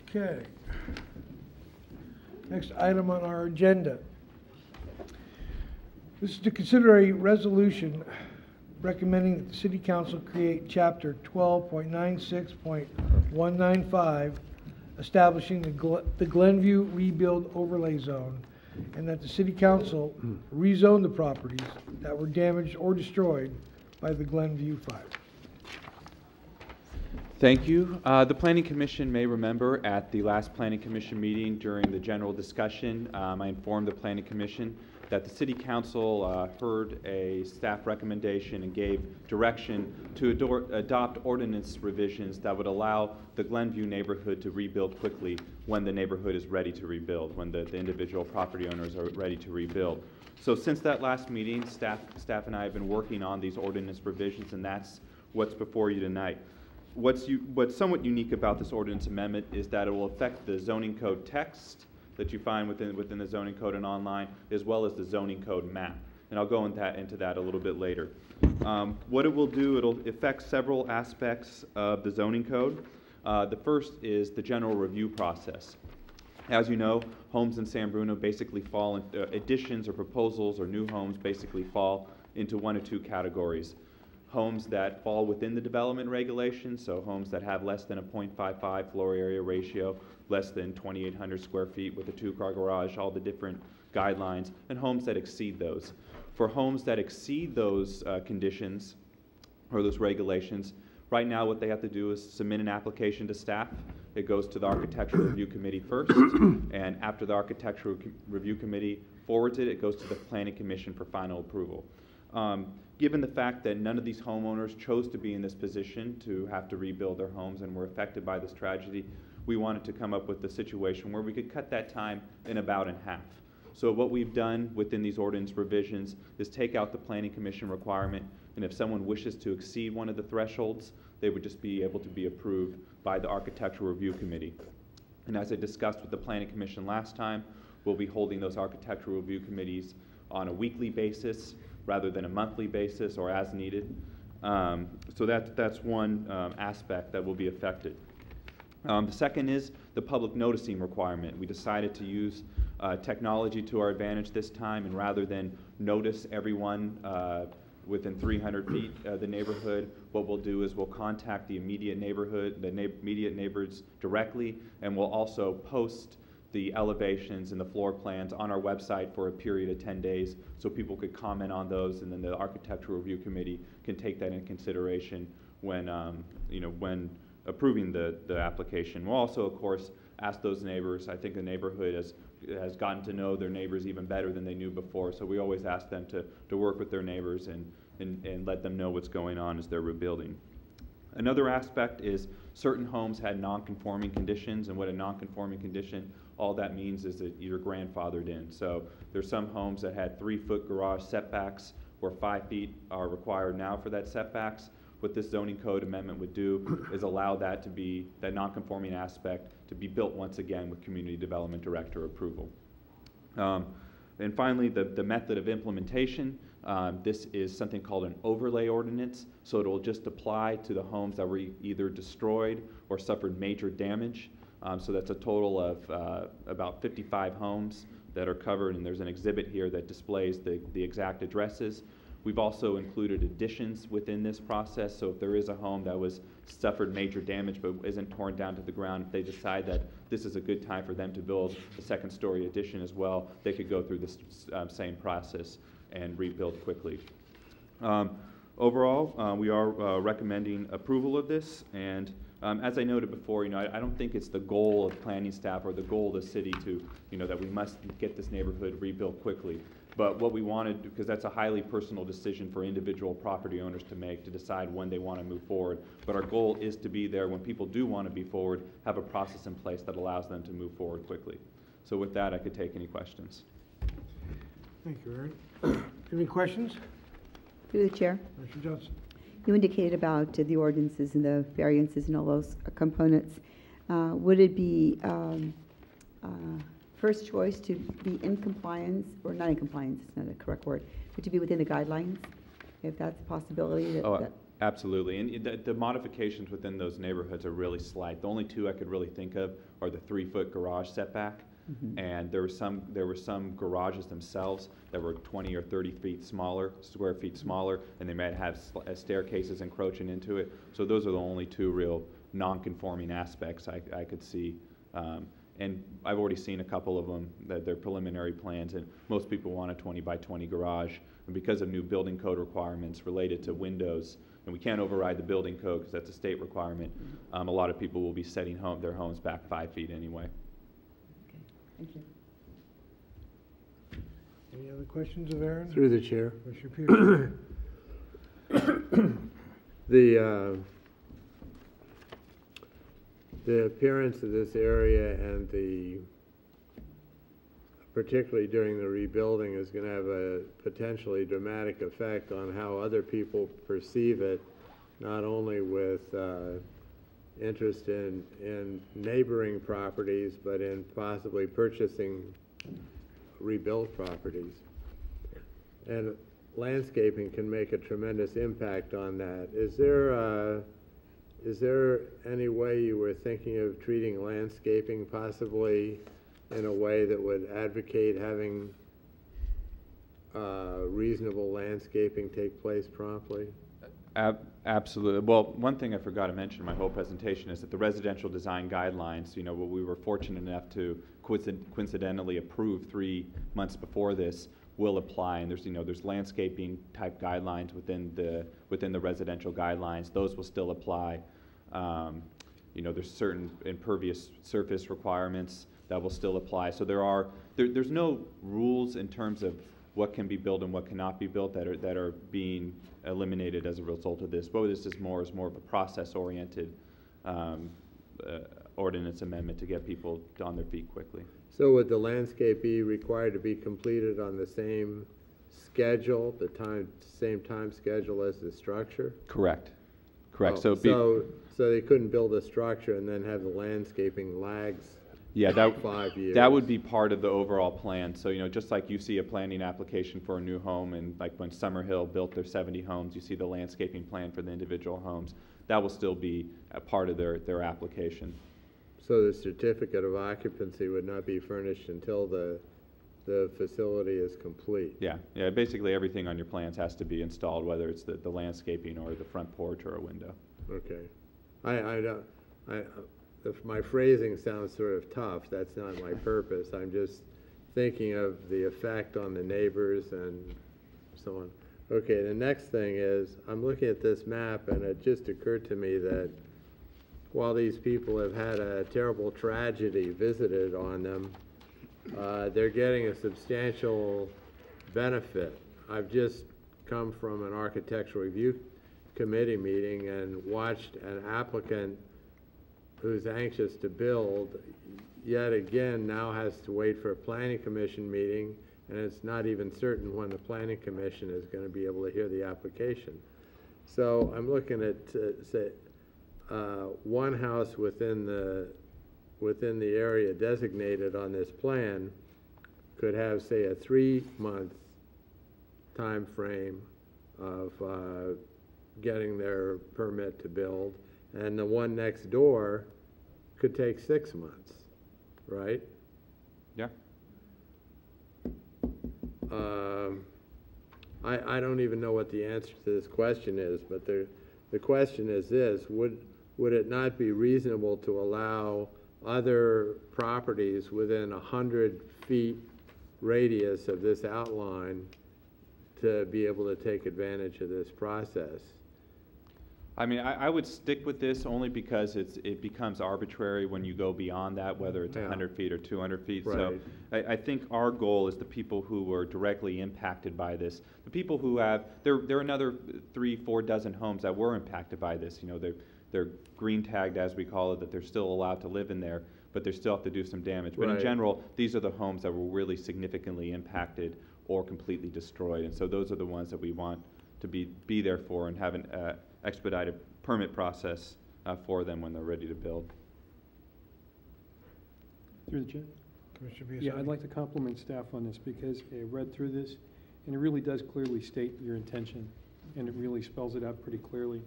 Okay. Next item on our agenda. This is to consider a resolution recommending that the City Council create Chapter 12.96.195, establishing the Glenview Rebuild Overlay Zone, and that the City Council rezone the properties that were damaged or destroyed by the Glenview fire. Thank you. The Planning Commission may remember at the last Planning Commission meeting during the general discussion, I informed the Planning Commission that the City Council heard a staff recommendation and gave direction to adopt ordinance revisions that would allow the Glenview neighborhood to rebuild quickly when the neighborhood is ready to rebuild, when the individual property owners are ready to rebuild. So since that last meeting, staff and I have been working on these ordinance revisions, and that's what's before you tonight. What's somewhat unique about this ordinance amendment is that it will affect the zoning code text that you find within the zoning code and online, as well as the zoning code map. And I'll go into that a little bit later. What it will do, it'll affect several aspects of the zoning code. The first is the general review process. As you know, homes in San Bruno basically fall into additions or proposals or new homes basically fall into one of two categories. Homes that fall within the development regulations, so homes that have less than a 0.55 floor area ratio, less than 2,800 square feet with a two-car garage, all the different guidelines, and homes that exceed those. For homes that exceed those conditions or those regulations, right now what they have to do is submit an application to staff. It goes to the Architectural Review Committee first, and after the Architectural Review Committee forwards it, it goes to the Planning Commission for final approval. Given the fact that none of these homeowners chose to be in this position to have to rebuild their homes and were affected by this tragedy, we wanted to come up with a situation where we could cut that time in about in half. So what we've done within these ordinance revisions is take out the Planning Commission requirement, and if someone wishes to exceed one of the thresholds, they would just be able to be approved by the Architectural Review Committee. And as I discussed with the Planning Commission last time, we'll be holding those Architectural Review Committees on a weekly basis rather than a monthly basis or as needed. So that's one aspect that will be affected. The second is the public noticing requirement. We decided to use technology to our advantage this time, and rather than notice everyone within 300 feet of the neighborhood, what we'll do is we'll contact the immediate neighborhood, immediate neighbors directly, and we'll also post the elevations and the floor plans on our website for a period of 10 days so people could comment on those, and then the Architectural Review Committee can take that in consideration when, when approving the application. We'll also, of course, ask those neighbors. I think the neighborhood has gotten to know their neighbors even better than they knew before, so we always ask them to work with their neighbors and let them know what's going on as they're rebuilding. Another aspect is certain homes had non-conforming conditions, and what a non-conforming condition, all that means is that you're grandfathered in. So there's some homes that had 3-foot garage setbacks where 5 feet are required now for that setbacks. What this zoning code amendment would do is allow that to be, that non-conforming aspect, to be built once again with Community Development Director approval. And finally, the method of implementation. This is something called an overlay ordinance, so it will just apply to the homes that were either destroyed or suffered major damage. So that's a total of about 55 homes that are covered, and there's an exhibit here that displays the exact addresses. We've also included additions within this process, so if there is a home that was suffered major damage but isn't torn down to the ground, if they decide that this is a good time for them to build a second-story addition as well, they could go through this same process and rebuild quickly. Overall, we are recommending approval of this, and as I noted before, I don't think it's the goal of planning staff or the goal of the city to, that we must get this neighborhood rebuilt quickly. But what we wanted, because that's a highly personal decision for individual property owners to make, to decide when they want to move forward. But our goal is to be there when people do want to be forward, have a process in place that allows them to move forward quickly. So with that, I could take any questions. Thank you, Aaron. Any questions? Through the chair. Mr. Johnson. You indicated about the ordinances and the variances and all those components. Would it be first choice to be in compliance, or not in compliance, it's not a correct word, but to be within the guidelines, if that's a possibility? Absolutely, and the modifications within those neighborhoods are really slight. The only two I could really think of are the 3-foot garage setback, and there were some garages themselves that were 20 or 30 feet smaller, square feet smaller, and they might have staircases encroaching into it. So those are the only two real non-conforming aspects I could see. And I've already seen a couple of them, that they're preliminary plans, and most people want a 20 by 20 garage. And because of new building code requirements related to windows, and we can't override the building code because that's a state requirement, a lot of people will be setting their homes back 5 feet anyway. Okay, thank you. Any other questions of Aaron? Through the chair. Commissioner Peters? The appearance of this area and particularly during the rebuilding, is going to have a potentially dramatic effect on how other people perceive it, not only with interest in neighboring properties, but in possibly purchasing rebuilt properties. And landscaping can make a tremendous impact on that. Is there any way you were thinking of treating landscaping possibly in a way that would advocate having reasonable landscaping take place promptly? Absolutely. Well, one thing I forgot to mention in my whole presentation is that the residential design guidelines, what we were fortunate enough to coincidentally approve 3 months before this, will apply. And there's landscaping type guidelines within the residential guidelines. Those will still apply. There's certain impervious surface requirements that will still apply. So there's no rules in terms of what can be built and what cannot be built that are being eliminated as a result of this. But this is more of a process-oriented ordinance amendment to get people on their feet quickly. So would the landscape be required to be completed on the same schedule, same time schedule as the structure? Correct. Oh, so they couldn't build a structure and then have the landscaping lags? Yeah, 5 years. That would be part of the overall plan. So, just like you see a planning application for a new home, and like when Summerhill built their 70 homes, you see the landscaping plan for the individual homes. That will still be a part of their application. So the certificate of occupancy would not be furnished until the facility is complete? Yeah, basically everything on your plans has to be installed, whether it's the landscaping or the front porch or a window. Okay. If my phrasing sounds sort of tough, that's not my purpose. I'm just thinking of the effect on the neighbors and so on. Okay, the next thing is, I'm looking at this map, and it just occurred to me that while these people have had a terrible tragedy visited on them, they're getting a substantial benefit. I've just come from an architectural review committee meeting and watched an applicant who's anxious to build, yet again now has to wait for a planning commission meeting, and it's not even certain when the planning commission is going to be able to hear the application. So I'm looking at, say, one house within the area designated on this plan could have, say, a 3-month time frame of getting their permit to build, and the one next door could take 6 months, right? Yeah. I don't even know what the answer to this question is, but the question is this: would it not be reasonable to allow other properties within 100 feet radius of this outline to be able to take advantage of this process? I mean, I would stick with this only because it becomes arbitrary when you go beyond that, whether it's 100 feet or 200 feet. Right. So I think our goal is the people who were directly impacted by this. The people who have, there are another 3-4 dozen homes that were impacted by this. They're green tagged, as we call it, that they're still allowed to live in there, but they still have to do some damage. But in general, these are the homes that were really significantly impacted or completely destroyed. And so those are the ones that we want to be there for and have an expedited permit process for them when they're ready to build. Through the chair? Commissioner Peters? Yeah, I'd like to compliment staff on this because I read through this and it really does clearly state your intention and it really spells it out pretty clearly.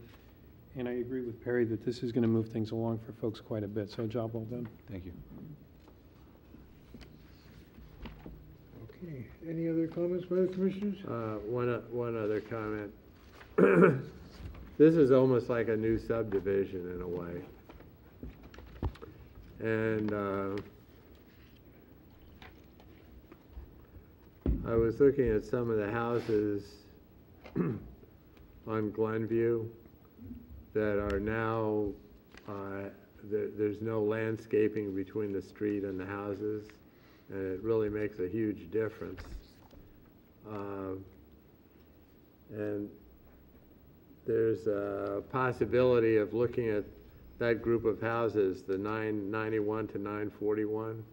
And I agree with Perry that this is going to move things along for folks quite a bit, so job well done. Thank you. Okay, any other comments by the commissioners? One other comment. This is almost like a new subdivision in a way. And I was looking at some of the houses on Glenview that are now, there's no landscaping between the street and the houses, and it really makes a huge difference. And there's a possibility of looking at that group of houses, the 991 to 941,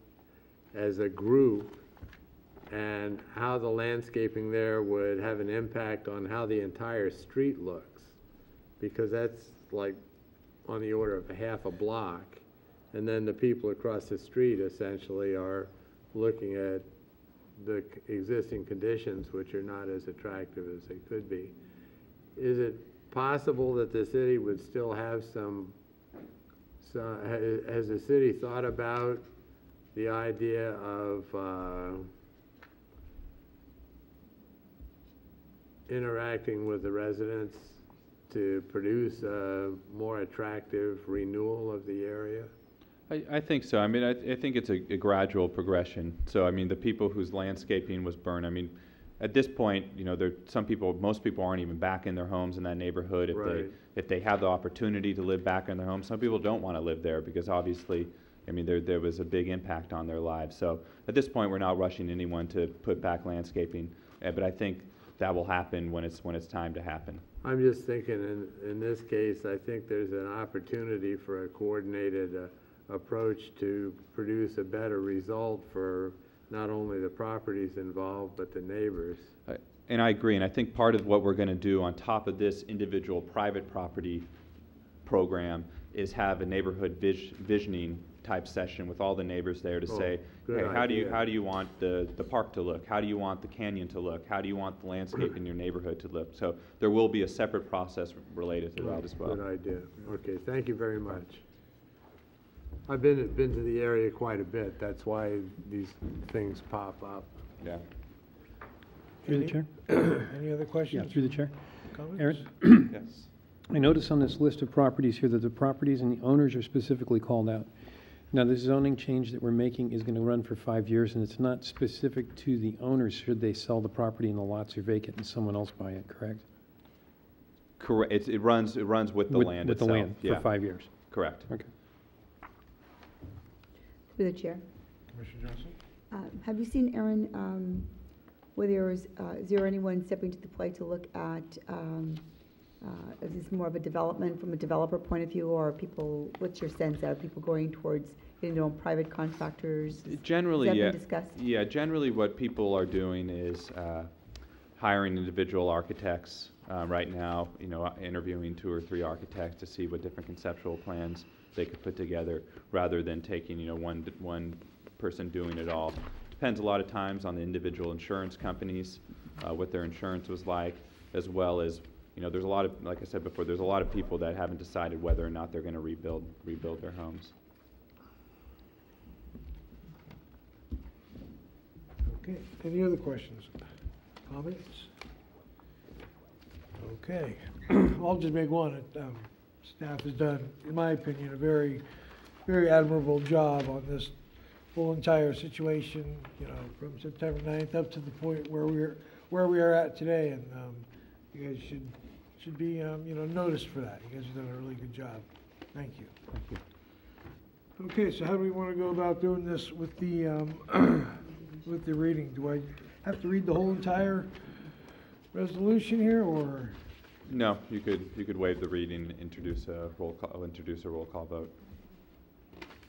as a group, and how the landscaping there would have an impact on how the entire street looks, because that's like on the order of a half a block, and then the people across the street essentially are looking at the existing conditions, which are not as attractive as they could be. Is it possible that the city would still have has the city thought about the idea of interacting with the residents to produce a more attractive renewal of the area? I think so. I mean, I think it's a gradual progression. So, I mean, the people whose landscaping was burned, I mean, at this point, you know, most people aren't even back in their homes in that neighborhood. If they have the opportunity to live back in their homes, some people don't want to live there because obviously, I mean, there was a big impact on their lives. So at this point, we're not rushing anyone to put back landscaping, but I think that will happen when it's time to happen. I'm just thinking in this case, I think there's an opportunity for a coordinated approach to produce a better result for not only the properties involved, but the neighbors. And I agree, and I think part of what we're going to do on top of this individual private property program is have a neighborhood visioning type session with all the neighbors there to say, hey, how do you want the park to look? How do you want the canyon to look? How do you want the landscape in your neighborhood to look? So there will be a separate process related to that as well. Good idea. Okay, thank you very much. I've been to the area quite a bit. That's why these things pop up. Yeah. Through the chair? Any other questions? Yeah, through the chair. Comments? Aaron? Yes. I notice on this list of properties here that the properties and the owners are specifically called out. Now, this zoning change that we're making is going to run for 5 years, and it's not specific to the owners should they sell the property and the lots are vacant and someone else buy it, correct? Correct. It runs with the land with itself. the land Yeah. for 5 years. Correct. Okay. Through the chair. Commissioner Johnson? Have you seen, Aaron, whether is there anyone stepping to the plate to look at, is this more of a development from a developer point of view, or are people, what's your sense of people going towards, private contractors? Generally, Has that yeah. been discussed? Yeah, generally what people are doing is hiring individual architects right now, interviewing 2 or 3 architects to see what different conceptual plans they could put together rather than taking, one person doing it all. Depends a lot of times on the individual insurance companies, what their insurance was like, as well as, there's a lot of, like I said before, there's a lot of people that haven't decided whether or not they're going to rebuild their homes. Okay, any other questions? Comments? Okay, I'll just make one. Staff has done, in my opinion, a very, very admirable job on this whole entire situation, from September 9th up to the point where we are at today, and you guys should be, noticed for that. You guys have done a really good job. Thank you. Thank you. Okay, so how do we want to go about doing this with the with the reading? Do I have to read the whole entire resolution here, or? No, you could waive the reading and introduce a roll call vote.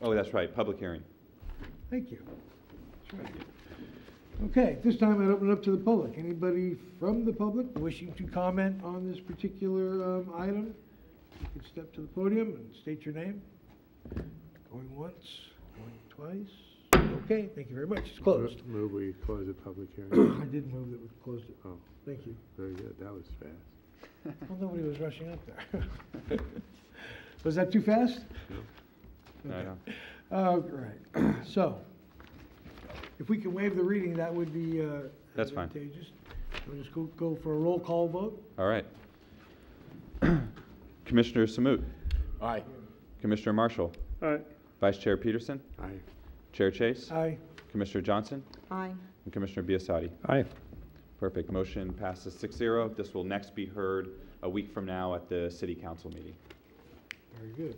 Oh, that's right, public hearing. Thank you. That's right. Okay, at this time I'd open it up to the public. Anybody from the public wishing to comment on this particular item? You can step to the podium and state your name. Going once, going twice. Okay, thank you very much. It's closed. Move we close the public hearing. I did move that we closed it. Oh, Thank you. very good. That was fast. Well, nobody was rushing up there. Was that too fast? No, no. Right, so, if we can waive the reading, that would be That's fine. advantageous. We'll just go for a roll call vote. All right. Commissioner Samut. Aye. Commissioner Marshall. Aye. Vice Chair Peterson. Aye. Chair Chase. Aye. Commissioner Johnson. Aye. And Commissioner Biassadi. Aye. Perfect. Motion passes 6-0. This will next be heard a week from now at the City Council meeting. Very good.